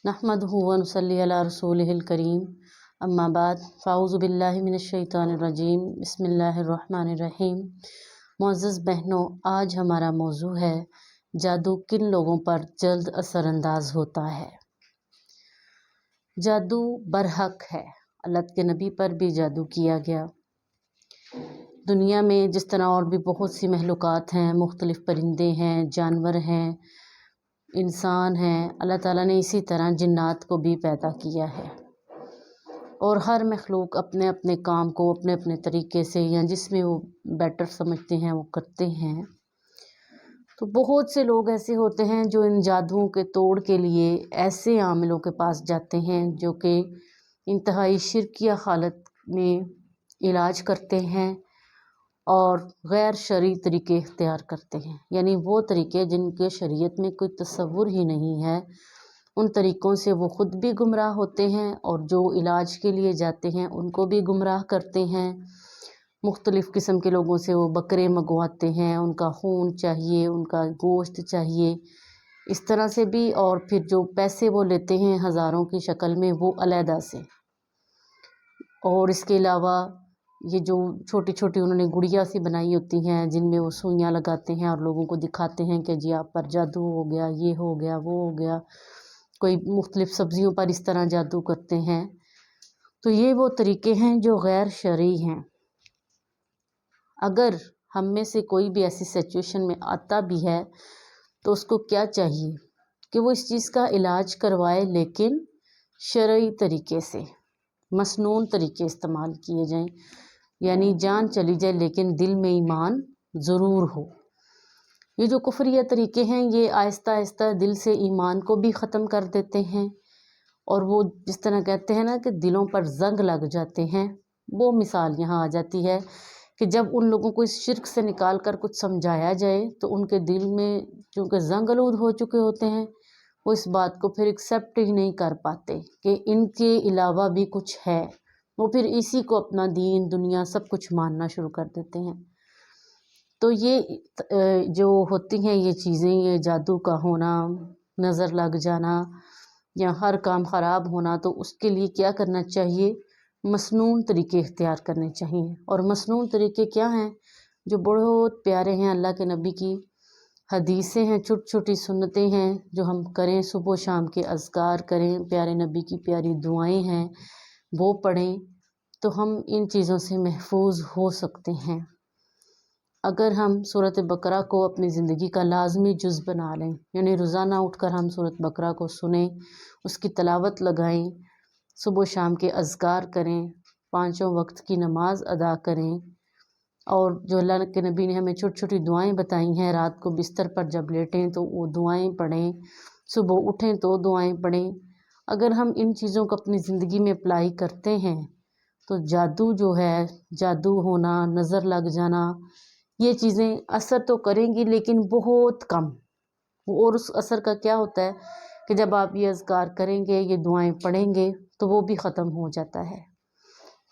नहमदुहु व नुसल्ली अला रसूलिहिल करीम अम्मा बाद फ़ाऊज़ु बिल्लाहि मिनश्शैतानिर रजीम बिस्मिल्लाहिर रहमानिर रहीम। मुअज़्ज़ज़ बहनों, आज हमारा मौजू है जादू किन लोगों पर जल्द असरअंदाज होता है। जादू बरहक है, अल्लाह के नबी पर भी जादू किया गया। दुनिया में जिस तरह और भी बहुत सी महलूक़ात हैं, मुख्तलिफ़ परिंदे हैं, जानवर हैं, इंसान हैं, अल्लाह ताला ने इसी तरह जिन्नात को भी पैदा किया है। और हर मखलूक अपने अपने काम को अपने अपने तरीके से या जिसमें वो बेटर समझते हैं वो करते हैं। तो बहुत से लोग ऐसे होते हैं जो इन जादुओं के तोड़ के लिए ऐसे आमिलों के पास जाते हैं जो कि इंतहाई शिरकिया हालत में इलाज करते हैं और गैर शरई तरीके इख्तियार करते हैं, यानी वो तरीके जिनके शरीयत में कोई तसव्वुर ही नहीं है। उन तरीक़ों से वो ख़ुद भी गुमराह होते हैं और जो इलाज के लिए जाते हैं उनको भी गुमराह करते हैं। मुख्तलिफ़ किस्म के लोगों से वो बकरे मंगवाते हैं, उनका खून चाहिए, उनका गोश्त चाहिए, इस तरह से भी। और फिर जो पैसे वो लेते हैं हज़ारों की शक्ल में, वो अलहदा से। और इसके अलावा ये जो छोटी छोटी उन्होंने गुड़िया सी बनाई होती हैं जिनमें वो सुइयाँ लगाते हैं और लोगों को दिखाते हैं कि जी आप पर जादू हो गया, ये हो गया, वो हो गया। कोई मुख्तलिफ़ सब्ज़ियों पर इस तरह जादू करते हैं। तो ये वो तरीके हैं जो गैर शरई हैं। अगर हम में से कोई भी ऐसी सिचुएशन में आता भी है तो उसको क्या चाहिए कि वो इस चीज़ का इलाज करवाए, लेकिन शरई तरीके से, मसनून तरीके इस्तेमाल किए जाएं। यानी जान चली जाए लेकिन दिल में ईमान ज़रूर हो। ये जो कुफरिया तरीके हैं ये आहिस्ता आहिस्ता दिल से ईमान को भी ख़त्म कर देते हैं। और वो जिस तरह कहते हैं ना कि दिलों पर जंग लग जाते हैं, वो मिसाल यहाँ आ जाती है कि जब उन लोगों को इस शिर्क से निकाल कर कुछ समझाया जाए तो उनके दिल में चूँकि जंग आलूद हो चुके होते हैं, वो इस बात को फिर एक्सेप्ट ही नहीं कर पाते कि इनके अलावा भी कुछ है। वो फिर इसी को अपना दीन दुनिया सब कुछ मानना शुरू कर देते हैं। तो ये जो होती हैं ये चीज़ें, ये जादू का होना, नज़र लग जाना या हर काम ख़राब होना, तो उसके लिए क्या करना चाहिए? मसनून तरीके इख्तियार करने चाहिए। और मसनून तरीके क्या हैं? जो बहुत प्यारे हैं, अल्लाह के नबी की हदीसें हैं, छोटी छोटी सुन्नतें हैं जो हम करें। सुबह शाम के अज़कार करें, प्यारे नबी की प्यारी दुआएं हैं वो पढ़ें, तो हम इन चीज़ों से महफूज हो सकते हैं। अगर हम सूरत बकरा को अपनी ज़िंदगी का लाजमी जुज़ बना लें, यानी रोज़ाना उठकर हम सूरत बकरा को सुनें, उसकी तलावत लगाएं, सुबह शाम के अज़कार करें, पाँचों वक्त की नमाज अदा करें। और जो अल्लाह के नबी ने हमें छोटी छोटी दुआएं बताई हैं, रात को बिस्तर पर जब लेटें तो वो दुआएं पढ़ें, सुबह उठें तो दुआएं पढ़ें। अगर हम इन चीज़ों को अपनी ज़िंदगी में अप्लाई करते हैं तो जादू जो है, जादू होना, नज़र लग जाना, ये चीज़ें असर तो करेंगी लेकिन बहुत कम। और उस असर का क्या होता है कि जब आप ये अज़कार करेंगे, ये दुआएं पढ़ेंगे, तो वो भी ख़त्म हो जाता है।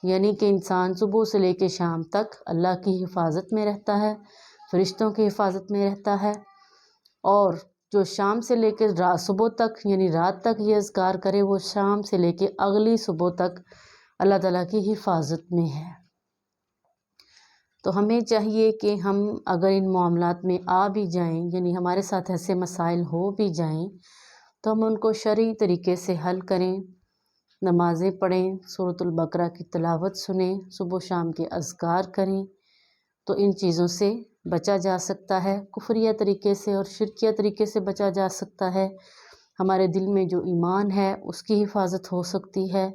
यानी कि इंसान सुबह से लेकर शाम तक अल्लाह की हिफाजत में रहता है, फरिश्तों की हिफाजत में रहता है। और जो शाम से लेकर सुबह तक यानी रात तक ये अज़कार करे, वो शाम से लेकर अगली सुबह तक अल्लाह ताला की हिफाजत में है। तो हमें चाहिए कि हम अगर इन मामलात में आ भी जाएं, यानी हमारे साथ ऐसे मसाइल हो भी जाएं, तो हम उनको शरई तरीके से हल करें। नमाज़ें पढ़ें, सूरतुल बकरा की तिलावत सुनें, सुबह शाम के अज़कार करें, तो इन चीज़ों से बचा जा सकता है। कुफरिया तरीके से और शिरकिया तरीके से बचा जा सकता है। हमारे दिल में जो ईमान है उसकी हिफाजत हो सकती है।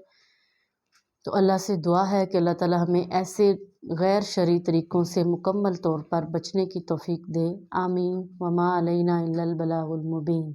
तो अल्लाह से दुआ है कि अल्लाह ताला हमें ऐसे गैर शरई तरीक़ों से मुकम्मल तौर पर बचने की तौफ़ीक दे। आमीन। वमा अलैना इल्लल बलागुल मुबीन।